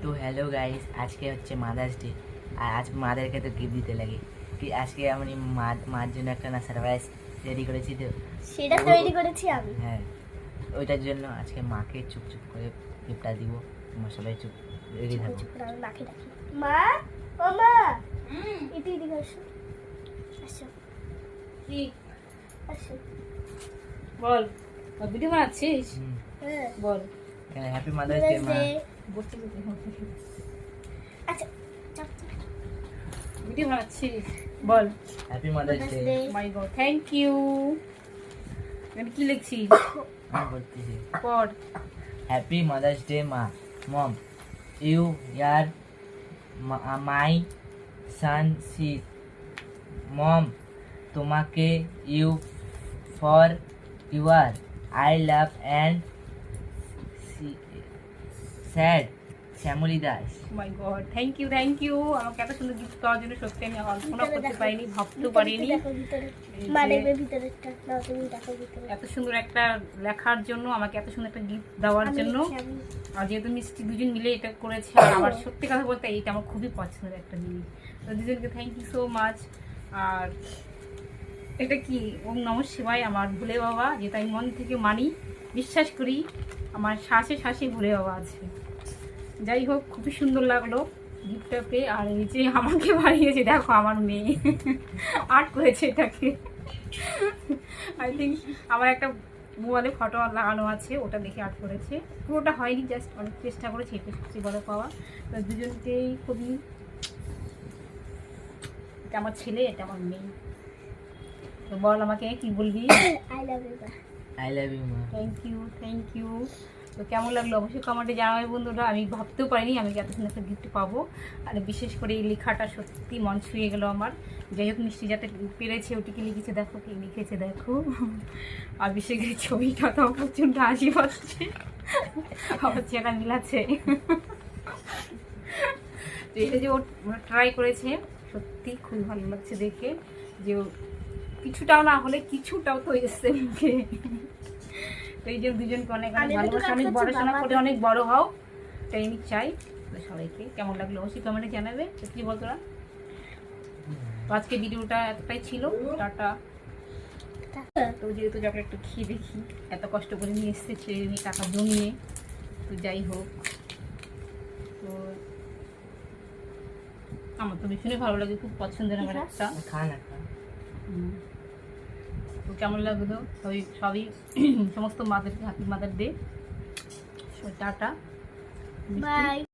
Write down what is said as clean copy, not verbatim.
তো hello guys, আজকে হচ্ছে মাদার্স ডে। আর আজ মাদেরকে তো গিফট দিতে লাগে। কি আজকে আমি মার জন্য একটা না সারপ্রাইজ রেডি করেছি। তো সেটা তৈরি করেছি আমি। হ্যাঁ, ওইটার জন্য আজকে মাকে চুপ চুপ করে গিফটটা দিব। তোমরা সবাই চুপ রেডি থাকো। আমি মাকে ডাকি। মা, ও মা, এটি এদিকে আসো। আসো কি আসো। বল, ভিডিও বানাচ্ছিস? হ্যাঁ, বল। হ্যাপি মাদার্স ডে মা। বসতে বসতে আচ্ছা চাপ চাপ। ভিডিও বানাচ্ছিস? বল। Happy mother's day. My god, thank you. আমি কি লিখছিস? আমি বলতেছি পড়। হ্যাপি মাদার্স ডে মা। মম, ইউ আর মাই সান সিট। মম, তোমাকে you for your I love and sad Shyamali Das. My god, thank you, thank you. আমাকে এত সুন্দর গিফট দেওয়ার জন্য সত্যি আমি কল্পনা করতে পারিনি, ভাবতেও পারিনি। দেখো ভিতরে। এই মা যে দেখবে ভিতরেরটা। নাও তুমি দেখো ভিতরে। এত সুন্দর একটা লেখার জন্য, আমাকে এত সুন্দর একটা গিফট দেওয়ার আমি জন্য। লিখছি, আমি। আর যেহেতু মিষ্টি দুজন মিলে এটা করেছে, আর আমার সত্যি কথা বলতে এইটা আমার খুবই পছন্দের একটা জিনিস। তো দুজনকে থ্যাংক ইউ সো মাচ। আর এটা কি ওম নমঃ শিবায়, আমার ভোলে বাবা, যেটা আমি মন থেকে মানি, বিশ্বাস করি। আমার শ্বাসে শ্বাসে ভোলে বাবা আছে। যাই হোক, খুবই সুন্দর লাগলো গিফটটা পেয়ে। আর এই যে আমাকে বানিয়েছে, দেখো আমার মেয়ে আর্ট করেছে এটাকে। আই থিঙ্ক আমার একটা মোবাইলে ফটো লাগানো আছে, ওটা দেখে আর্ট করেছে। পুরোটা হয়নি, জাস্ট অনেক চেষ্টা করেছি, এটা সবচেয়ে বড় পাওয়া। তো দুজনকেই খুবই, এটা আমার ছেলে, এটা আমার মেয়ে। তো বল আমাকে কি বলবি? I love you. I love you মা। Thank you, thank you. তো কেমন লাগলো অবশ্যই কমেন্টে জানাবে বন্ধুরা। আমি ভাবতেও পারিনি আমি এত সুন্দর একটা গিফট পাবো। আর বিশেষ করে এই লেখাটা সত্যি মন ছুঁয়ে গেলো আমার। যাই হোক, মিষ্টি যাতে পেরেছে ওটিকে লিখেছে, দেখো কি লিখেছে দেখো। আর বিশেষ করে ছবিটা তো প্রচণ্ড হাসি পাচ্ছে, আমার চেহারা মিলাচ্ছে। তো এটা যে ও ট্রাই করেছে, সত্যি খুবই ভালো লাগছে দেখে, যে কিছুটাও না হলে কিছুটাও তো এসছে মুখে। তো এই যে দুজনকে অনেক অনেক ভালোবাসা, অনেক পড়াশোনা করে অনেক বড় হও, এটাই আমি চাই। তো সবাইকে কেমন লাগলো অবশ্যই কমেন্টে জানাবে। তো কি বলতো না, তো আজকে ভিডিওটা এতটাই ছিল, টাটা। তো যেহেতু যখন একটু খেয়ে দেখি, এত কষ্ট করে নিয়ে এসছে ছেড়ে নিয়ে টাকা জমিয়ে, তো যাই হোক, তো আমার তো ভীষণই ভালো লাগে, খুব পছন্দের আমার একটা। খা না খা। তো কেমন লাগলো সবই সবই সমস্ত মাদারকে happy mother day. Tata. By.